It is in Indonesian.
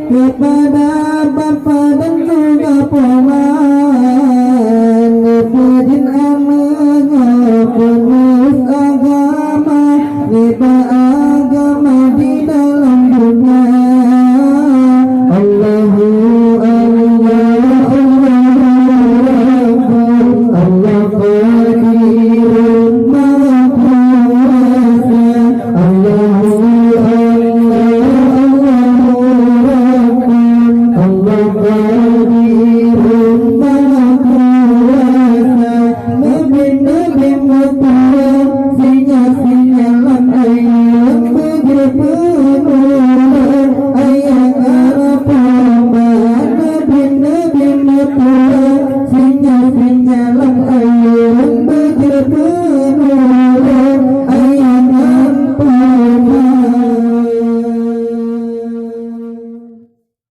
kepada Bapa dan juga Paman, Nibadin amanah penuh agama, niba agama di dalam dunia. Allahu Allah, Allah Qadirun Maha Kuasa. Allahu Allah, Allah